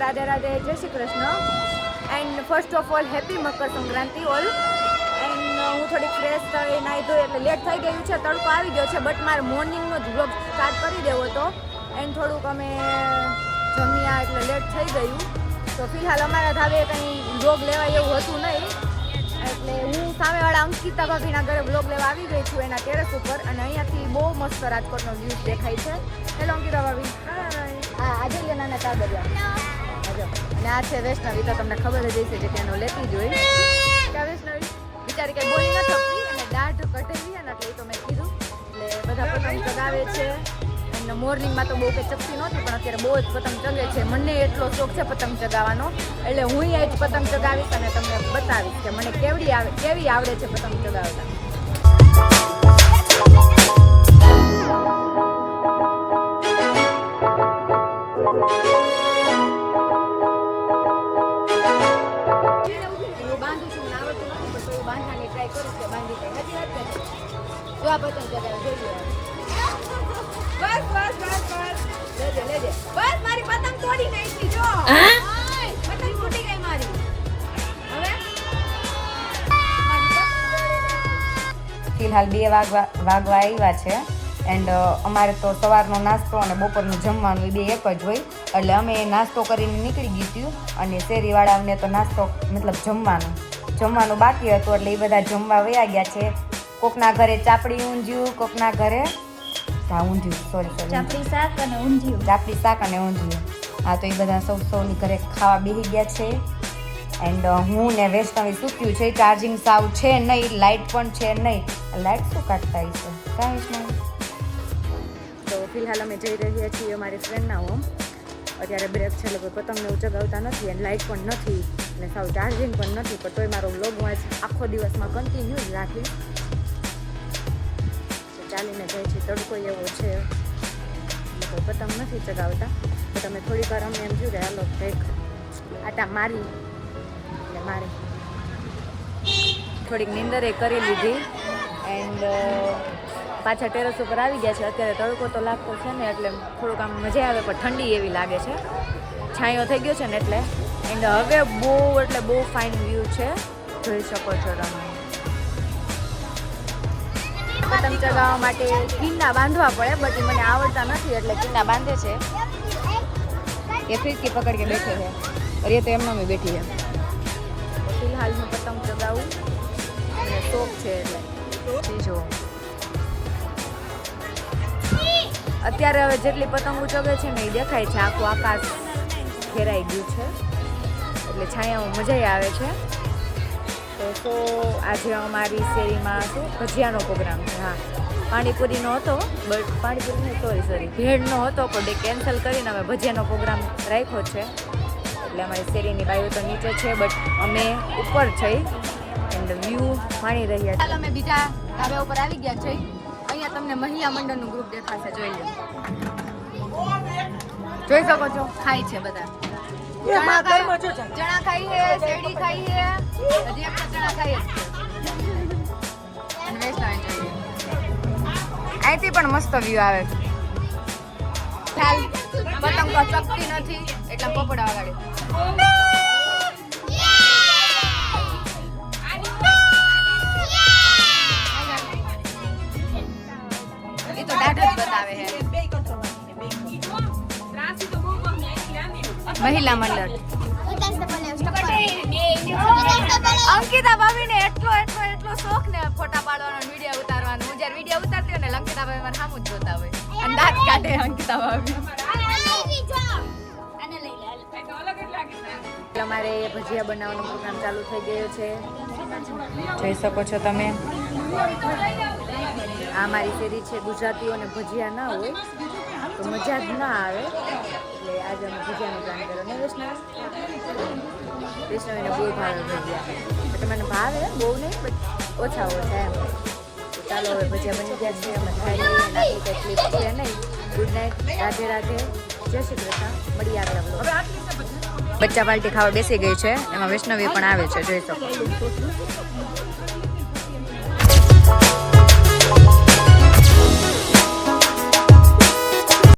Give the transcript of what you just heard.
રાધે રાધે, જય Shri Krishna. And first of all happy Makar Sankranti all. And હું થોડીક ફ્રેશ થઈ નાહી ધોઈ એટલે લેટ થઈ ગયું છે, તડકો આવી ગયો છે, બટ મારે મોર્નિંગનો જ વ્લોગ સ્ટાર્ટ કરી દેવો હતો. એન્ડ થોડુંક અમે જમ્યા એટલે લેટ થઈ ગયું. તો ફિલહાલ અમારા ધાબે કંઈ વ્લોગ લેવાય એવું હતું નહીં, એટલે હું સામેવાળા અંકિતા ભાભીના ઘરે વ્લોગ લેવા આવી ગઈ છું એના ટેરેસ ઉપર. અને અહીંયાથી બહુ મસ્ત રાજકોટનો વ્યૂ દેખાય છે. હેલો અંકિતા ભાભી. હા આજે નાના કાગળિયા. અને આ છે વૈષ્ણવી, તો તમને ખબર જ હશે કે તેનો લેતી જ હોય. ક્યાં વૈષ્ણવી બિચારી કંઈ બોલી ન શકતી અને દાઢ કઢેલી ને એટલે તો મેં કીધું. એટલે બધા પતંગ ચગાવે છે. અને મોર્નિંગમાં તો બહુ કંઈ ચગતી નહોતી, પણ અત્યારે બહુ જ પતંગ ચગે છે. મને એટલો શોખ છે પતંગ ચગાવવાનો, એટલે હું એ જ પતંગ ચગાવીશ અને તમને બતાવીશ કે મને કેવી આવડે છે પતંગ ચગાવતા. જો આ પતંગ ચગાવે જોઈએ. બસ બસ બસ બસ લેજે લેજે. બસ મારી પતંગ તોડી નાખી. જો પતંગ તૂટી ગઈ મારી. હવે ફિલહાલ 2 વાગવા આવ્યા છે. એન્ડ અમારે તો સવારનો નાસ્તો અને બપોરનું જમવાનું એ બે એક જ હોય, એટલે અમે નાસ્તો કરીને નીકળી ગઈ હતી. અને શેરીવાળાને તો નાસ્તો મતલબ જમવાનું બાકી હતું, એટલે એ બધા જમવા વયા ગયા છે. કોકના ઘરે ચાપડી ઊંધિયું, કોકના ઘરે ચાપડી શાક અને ઊંધિયું. હા, તો એ બધા સૌની ઘરે ખાવા બેસી ગયા છે. એન્ડ હું ને વૈષ્ણવી સૂક્યું છે. ચાર્જિંગ સાવ છે નહીં, લાઇટ પણ છે નહીં. લાઇટ શું કાઢતા છે કાંઈ વૈષ્ણવી? તો ફિલહાલ અમે જઈ રહ્યા છીએ અમારી ફ્રેન્ડના હોમ. અત્યારે બ્રેક છે, લોકો પતંગને એવું ચગાવતા નથી અને લાઇટ પણ નથી અને સાવ ચાર્જિંગ પણ નથી. પણ તોય મારો વ્લોગ હું આખો દિવસમાં કન્ટિન્યુ જ રાખીશ. ચાલીને જાય છે, તડકો એવો છે, લોકો પતંગ નથી ચગાવતા. તો તમે થોડીક વાર અમને એમ થયું કે હાલો કંઈક આટા મારી, એટલે મારી થોડીક નીંદરે કરી લીધી. એન્ડ પાછા ટેરેસ ઉપર આવી ગયા છે. અત્યારે તડકો તો લાગતો છે ને, એટલે થોડુંક આમ મજા આવે, પણ ઠંડી એવી લાગે છે. છાંયો થઈ ગયો છે ને એટલે. એન્ડ હવે બહુ ફાઇન વ્યૂ છે, જોઈ શકો છો તમે. પતંગ ચગાવવા માટે કિન્ના બાંધવા પડે, બટ મને આવડતા નથી એટલે કિન્ના બાંધે છે. એ ફિરકી પકડ કે બેઠે છે, और ये तो એમનો મેં બેઠી છે. ફિલહાલ હું પતંગ ચગાવું અને શોખ છે એટલે જો અત્યારે હવે જેટલી પતંગો ચગે છે ને એ દેખાય છે. આખું આકાશ ઘેરાઈ ગયું છે, એટલે છાયામાં મજા આવે છે. તો આજે અમારી શેરીમાં ભજીયાનો પ્રોગ્રામ છે. હા, પાણીપુરીનો હતો, બટ પાણીપુરી સોરી ભેળનો હતો, પણ કેન્સલ કરીને અમે ભજીયાનો પ્રોગ્રામ રાખ્યો છે. એટલે અમારી શેરીની બાઈઓ તો નીચે છે, બટ અમે ઉપર છે એન્ડ વ્યૂ માણી રહ્યા છીએ. અમે બીજા ધાબા ઉપર આવી ગયા છે. અહીંયા તમને મહિલા મંડળનું ગ્રુપ દેખાશે, જોઈ લો. જોઈ શકો છો, ખાય છે બધા. ચણા ખાઈ છે, શેરડી ખાઈ છે, હજી એક ચણા ખાઈ છે. અહીંથી પણ મસ્ત વ્યૂ આવે. પતંગ તો ચકતી નથી એટલે પપડા વગાડે. એ તો દાઢ જ બતાવે છે. મહિલા મંડળ અંકિતા ભાભીને એટલો શોખ ને ફોટા પાડવાનો, વિડીયો ઉતારવાનો. હું જ્યારે વિડીયો ઉતારતી હોય ને અંકિતા ભાભી મને સામું જ જોતા હોય અને દાંત કાઢે અંકિતા ભાભી. અમારે ભજીયા બનાવવાનો પ્રોગ્રામ ચાલુ થઈ ગયો છે, જોઈ શકો છો તમે. આ મારી શેરી છે. ગુજરાતીઓને ભજીયા ના હોય તો મજા જ ના આવે, એટલે આજે અમે ભજીયાનો પ્લાન કર્યો ને. વૈષ્ણવીને બહુ ભાવે ભજીયા, એટલે મને ભાવે બહુ નહીં, બટ ઓછા એમ. તો ચાલો હવે ભજીયા બની ગયા છે, અમે ખાઈ લઈએ. આટલી કંઈ ક્લિપ છે નહીં. ગુડ નાઇટ, રાધે રાધે, જય શ્રી કૃષ્ણ. મળીએ આગળ બ્લોગ. બચ્ચા પાર્ટી ખાવા બેસી ગઈ છે, એમાં વૈષ્ણવી પણ આવે છે, જોઈ શકો.